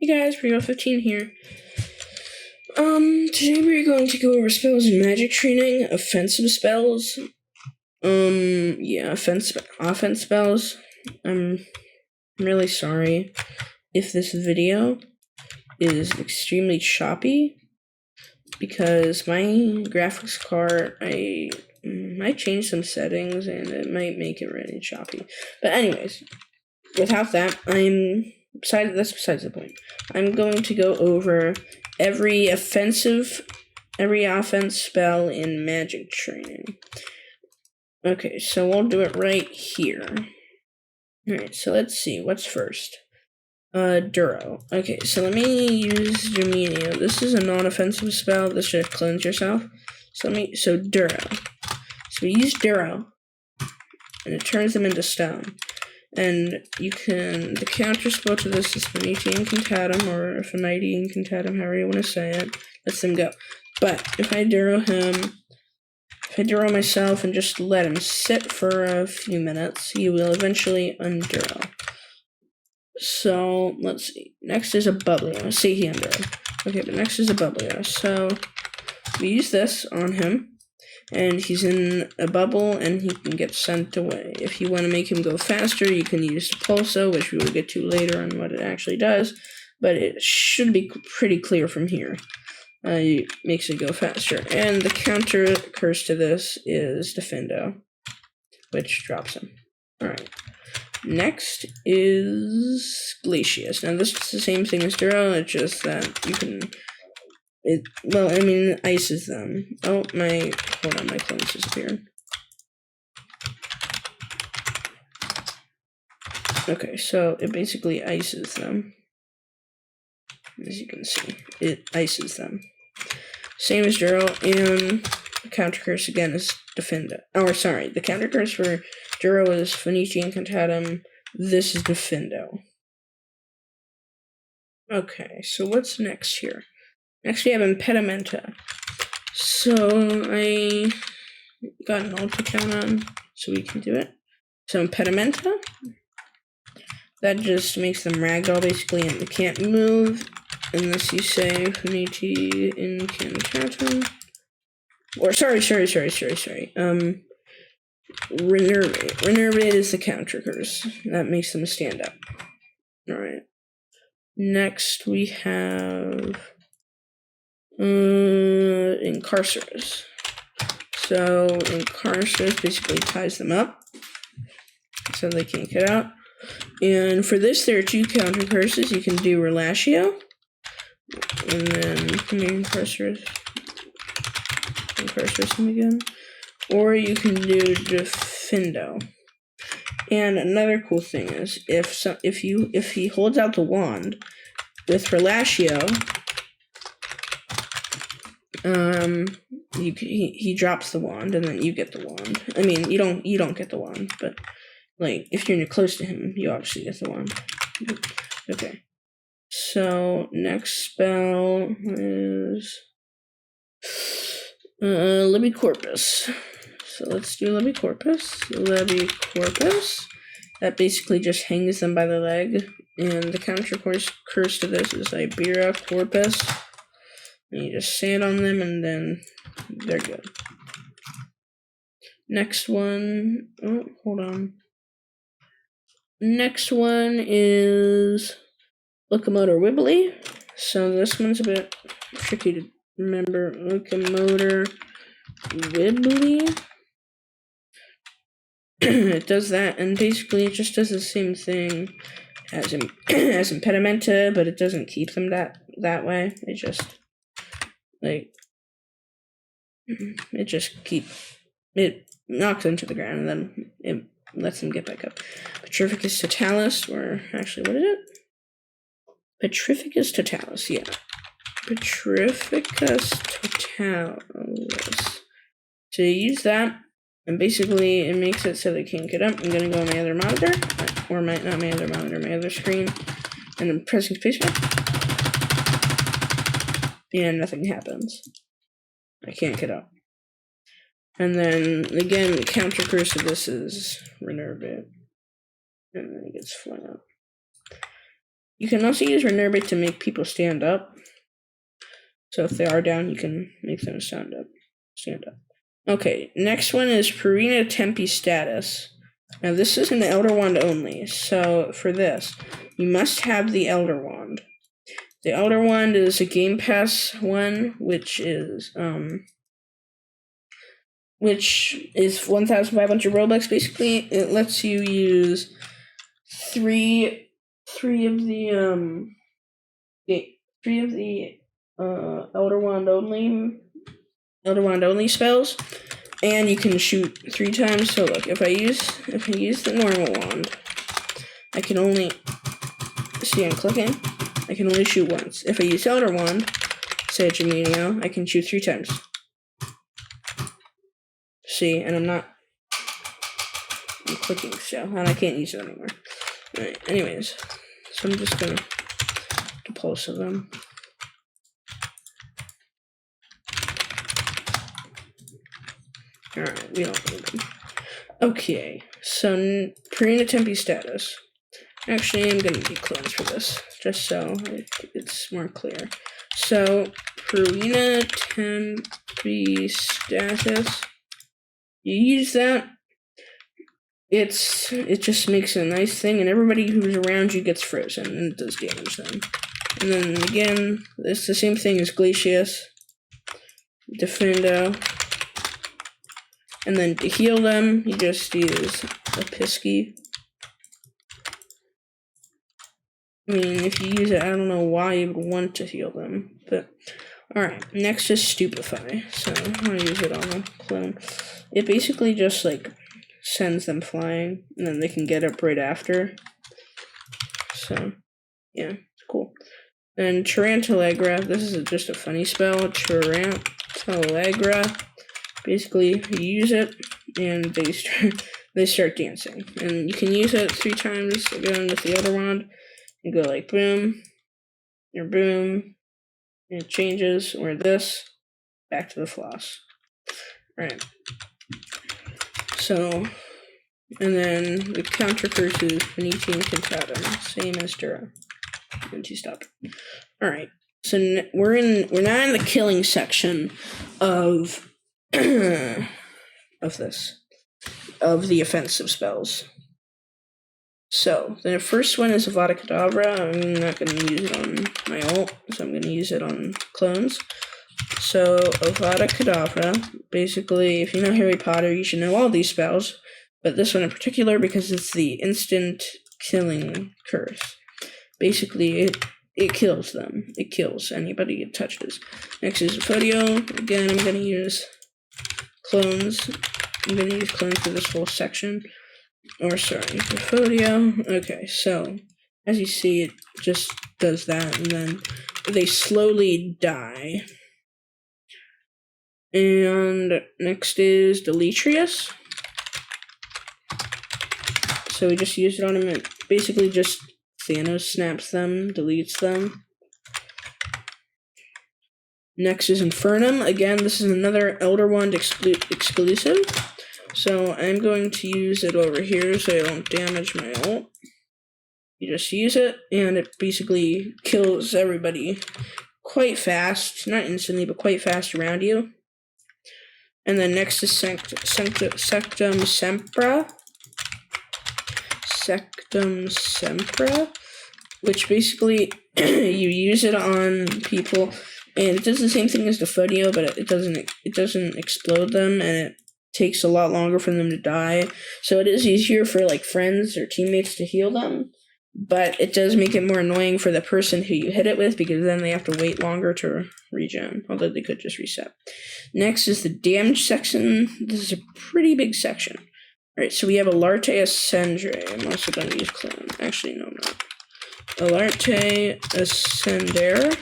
Hey guys, Rio15 here. Today we're going to go over spells and magic training, offensive spells. Offense spells. I'm really sorry if this video is extremely choppy, because my graphics card, I might change some settings and it might make it really choppy. But anyways, without that, that's besides the point. I'm going to go over every offense spell in magic training. Okay, so we'll do it right here. Alright, so let's see, what's first? Duro. Okay, so let me use Dominio. This is a non-offensive spell. This should cleanse yourself. So Duro. So we use Duro, and it turns them into stone. And the counter spell to this is Finiti Incantatum, or Finiti Incantatum, however you want to say it, lets them go. But if I Duro myself and just let him sit for a few minutes, he will eventually unduro. So, let's see. Next is Ebublio. See, he unduro. Okay, but next is Ebublio. So, we use this on him. And he's in a bubble, and he can get sent away. If you want to make him go faster, you can use Depulso, which we will get to later on what it actually does, but it should be pretty clear from here. It makes it go faster. And the counter curse to this is Diffindo, which drops him. Alright. Next is Glacius. Now this is the same thing as Duro, it's just that you can... it ices them. Hold on, my clones disappeared. Okay, so it basically ices them. As you can see, it ices them. Same as Duro, and the counter curse again is Diffindo. Oh, sorry, the counter curse for Duro is Finiti Incantatum. This is Diffindo. Okay, so what's next here? Next we have Impedimenta. So I got an alt account on, so we can do it. So Impedimenta, that just makes them ragdoll basically, and they can't move unless you say Finiti Incantatum. Or sorry. Renervate is the counter curse. That makes them stand up. Alright. Next we have Incarcerous. So Incarcerous basically ties them up so they can't get out. And for this, there are two counter curses. You can do Relashio, and then Incarcerous him again, or you can do Diffindo. And another cool thing is if he holds out the wand with Relashio, he drops the wand, and then you get the wand. I mean, you don't get the wand, but like if you're close to him, you obviously get the wand. Okay. So next spell is Levicarpus. So let's do Levicarpus. That basically just hangs them by the leg, and the counter curse to this is Ibera Corpus. And you just sand on them, and then they're good. Next one, hold on. Next one is Locomotor Wibbly. So this one's a bit tricky to remember. Locomotor Wibbly. It does that, and basically it just does the same thing as Impedimenta, but it doesn't keep them that way. It just it knocks them to the ground, and then it lets them get back up. Petrificus Totalus, or actually, what is it? Petrificus Totalus, yeah. Petrificus Totalus. So you use that, and basically it makes it so they can't get up. I'm gonna go on my other monitor, or not my other monitor, my other screen, and I'm pressing spacebar, and nothing happens. I can't get up. And then, again, the counter curse of this is Renervate. And then it gets flung up. You can also use Renervate to make people stand up. So if they are down, you can make them stand up. Okay, next one is Pruina Tempestatis. Now this is an Elder Wand only, so for this, you must have the Elder Wand. The Elder Wand is a Game Pass one, which is 1,500 Robux. Basically, it lets you use three of the Elder Wand only spells, and you can shoot 3 times. So look, if I use the normal wand, I can only see I'm clicking. I can only shoot once. If I use Elder Wand, say a Gemenio, I can shoot 3 times. See, and I'm clicking still, and I can't use it anymore. Alright, anyways, so I'm just gonna Depulso them. Alright, we don't need them. Okay, so Pruina Tempestatis. Actually, I'm gonna do clones for this, just so it's more clear. So, Pruina Tempestatis, you use that, it just makes a nice thing, and everybody who's around you gets frozen, and it does damage them. And then again, it's the same thing as Glacius, Diffindo, and then to heal them, you just use a Pisky. I mean, if you use it, I don't know why you would want to heal them, but alright, next is Stupefy. So I'm gonna use it on a clone. It basically just like sends them flying, and then they can get up right after. So yeah, it's cool. And Tarantallegra, this is just a funny spell. Tarantallegra. Basically, you use it, and they start dancing. And you can use it 3 times again with the Elder Wand. You go like boom, or boom, and it changes, or this, back to the floss. Alright. So, and then the counter curse is Venetian Cantatum, same as Duro. Anti-stop. Alright. So we're now in the killing section of the offensive spells. So, the first one is Avada Kedavra. I'm not going to use it on my ult, so I'm going to use it on clones. So, Avada Kedavra, basically, if you know Harry Potter, you should know all these spells, but this one in particular because it's the instant killing curse. Basically, it kills them. It kills anybody it touches. Next is Defodio. Again, I'm going to use clones. I'm going to use clones for this whole section. Or sorry, Defodio. Okay, so as you see, it just does that, and then they slowly die. And next is Deletrius. So we just use it on him. It basically just Thanos snaps them, deletes them. Next is Infernum. Again, this is another Elder Wand exclusive. So I'm going to use it over here so I don't damage my ult. You just use it, and it basically kills everybody quite fast. Not instantly, but quite fast around you. And then next is Sectumempra. Which basically you use it on people, and it does the same thing as Defodio, but it doesn't explode them, and it takes a lot longer for them to die. So it is easier for like friends or teammates to heal them, but it does make it more annoying for the person who you hit it with, because then they have to wait longer to regen, although they could just reset. Next is the damage section. This is a pretty big section. Alright, so we have Alarte Ascendare. I'm also going to use clone. Actually, no, I'm not. Alarte Ascendare.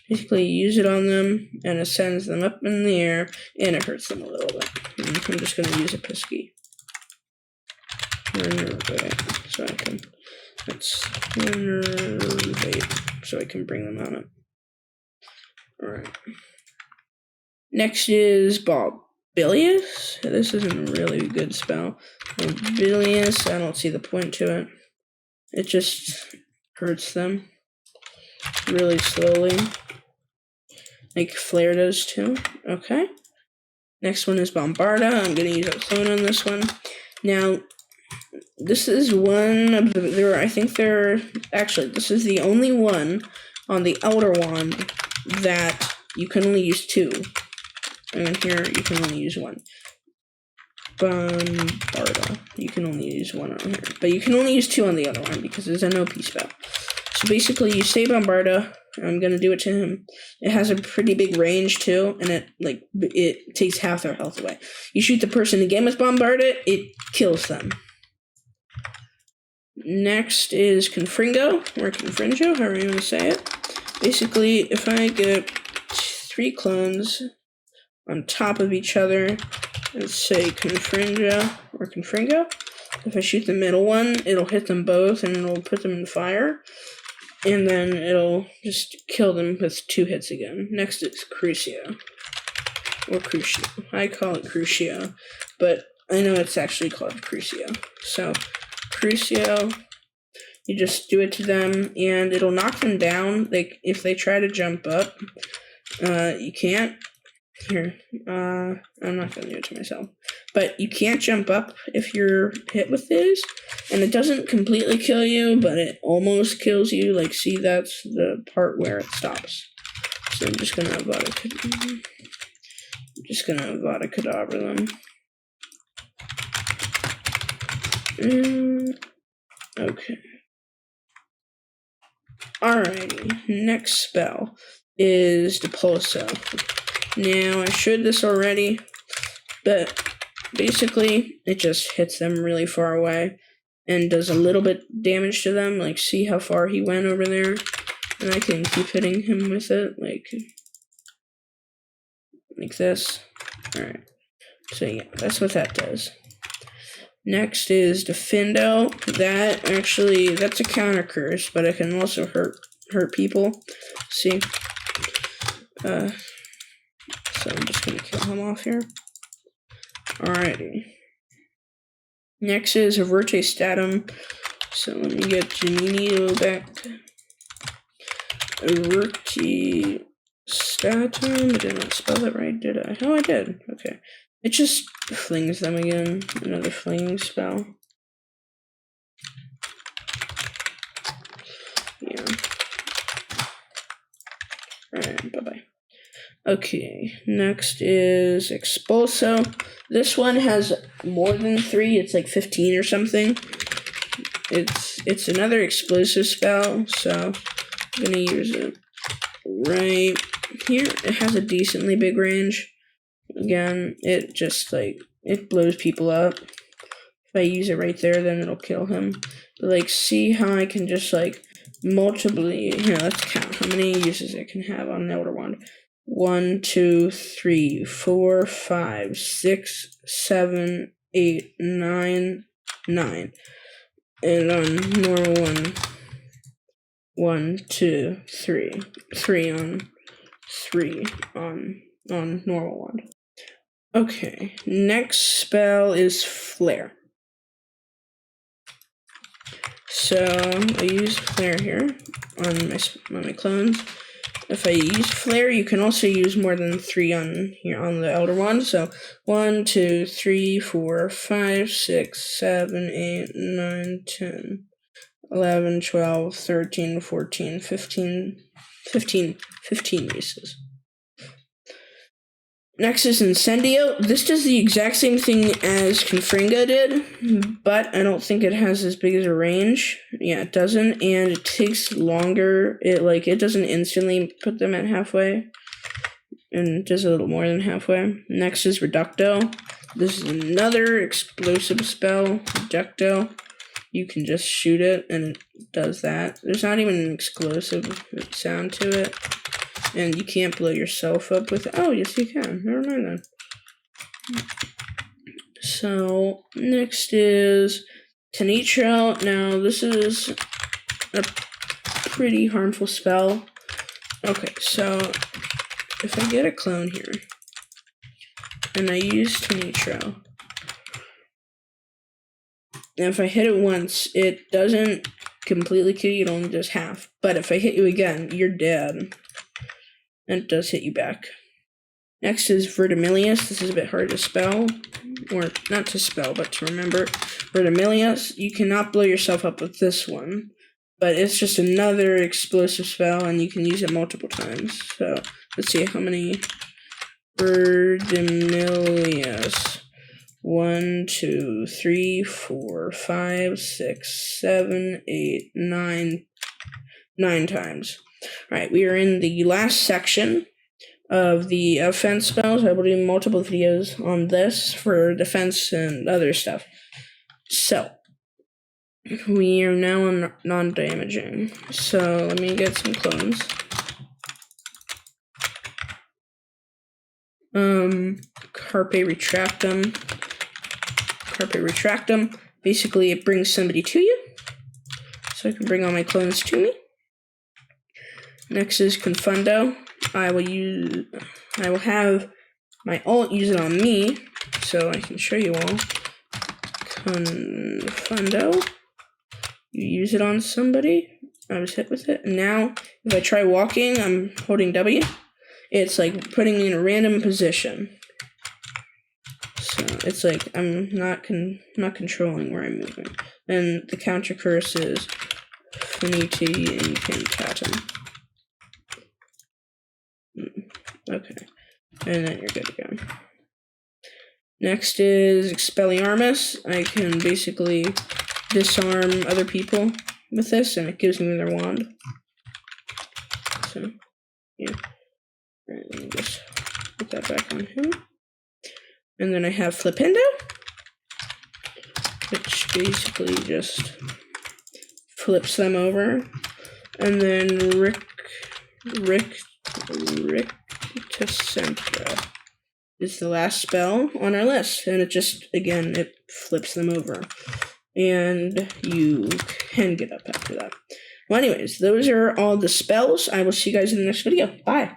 Basically, you use it on them, and it sends them up in the air, and it hurts them a little bit. I'm just going to use a Pisky. So I can... Let's renervate, so I can bring them on up. Alright. Next is Baubillious. This isn't a really good spell. Baubillious, I don't see the point to it. It just hurts them really slowly. Like Flare does too. Okay. Next one is Bombarda. I'm going to use a clone on this one. Now, this is one of the... this is the only one on the Elder Wand that you can only use 2. And here, you can only use 1. Bombarda. You can only use 1 on here. But you can only use 2 on the other one because it's an OP spell. So basically, you say Bombarda. I'm going to do it to him. It has a pretty big range, too. And it takes half their health away. You shoot the person again with Bombarda, it kills them. Next is Confringo, or Confringo, however you want to say it. Basically, if I get 3 clones on top of each other, let's say Confringo or Confringo, if I shoot the middle one, it'll hit them both and it'll put them in fire. And then it'll just kill them with 2 hits again. Next is Crucio. Or Crucio. I call it Crucio, but I know it's actually called Crucio. So, Crucio, you just do it to them, and it'll knock them down. If they try to jump up, you can't. Here, I'm not going to do it to myself. But you can't jump up if you're hit with this. And it doesn't completely kill you, but it almost kills you. Like, see, that's the part where it stops. So I'm just going to Avada Kedavra them. Okay. Alrighty. Next spell is Depulso. Now, I showed this already, but basically, it just hits them really far away and does a little bit damage to them. Like, see how far he went over there? And I can keep hitting him with it, like this. Alright. So, yeah, that's what that does. Next is Diffindo. That's a counter curse, but it can also hurt people. See? So I'm just gonna kill him off here. Alrighty. Next is Everte Statum. So let me get Janino back. Everte Statum. I did not spell it right, did I? Oh, I did. Okay. It just flings them again. Another flinging spell. Yeah. Alright, bye-bye. Okay, next is Expulso. This one has more than 3. It's like 15 or something. It's another explosive spell, so I'm gonna use it right here. It has a decently big range. Again, it just it blows people up. If I use it right there, then it'll kill him. But see how I can just multiply. Here, let's count how many uses it can have on an Elder Wand. 1, 2, 3, 4, 5, 6, 7, 8, 9, 9. And on normal one, 1, 2, 3. 3 on normal one. Okay, next spell is Flare. So I use Flare here on my clones. If I use Flare, you can also use more than 3 on here on the Elder Wand. So 1, 2, 3, 4, 5, 6, 7, 8, 9, 10, 11, 12, 13, 14, 15 uses. Next is Incendio. This does the exact same thing as Confringo did, but I don't think it has as big as a range. Yeah, it doesn't, and it takes longer. It doesn't instantly put them at halfway, and it does a little more than halfway. Next is Reducto. This is another explosive spell, Reducto. You can just shoot it, and it does that. There's not even an explosive sound to it. And you can't blow yourself up with it. Oh, yes, you can. Never mind then. So, next is Tenitro. Now, this is a pretty harmful spell. Okay, so if I get a clone here, and I use Tenitro, and if I hit it once, it doesn't completely kill you, it only does half. But if I hit you again, you're dead. And it does hit you back. Next is Vertimillious. This is a bit hard to spell. Or not to spell, but to remember. Vertimillious. You cannot blow yourself up with this one. But it's just another explosive spell, and you can use it multiple times. So, let's see how many. Vertimillious. 1, 2, 3, 4, 5, 6, 7, 8, 9. 9 times. Alright, we are in the last section of the offense spells. I will do multiple videos on this for defense and other stuff. So, we are now on non-damaging. So, let me get some clones. Carpe Retractum. Carpe Retractum. Basically, it brings somebody to you. So I can bring all my clones to me. Next is Confringo. I will have my ult use it on me, so I can show you all. Confringo. You use it on somebody. I was hit with it. And now, if I try walking, I'm holding W. It's like putting me in a random position. So it's like I'm not controlling where I'm moving. And the counter curse is Finiti Incantatum. Okay. And then you're good to go. Next is Expelliarmus. I can basically disarm other people with this, and it gives me their wand. So, yeah. Alright, let me just put that back on him. And then I have Flipendo, which basically just flips them over. And then Rictusempra is the last spell on our list, and it just, again, it flips them over. And you can get up after that. Well, anyways, those are all the spells. I will see you guys in the next video. Bye!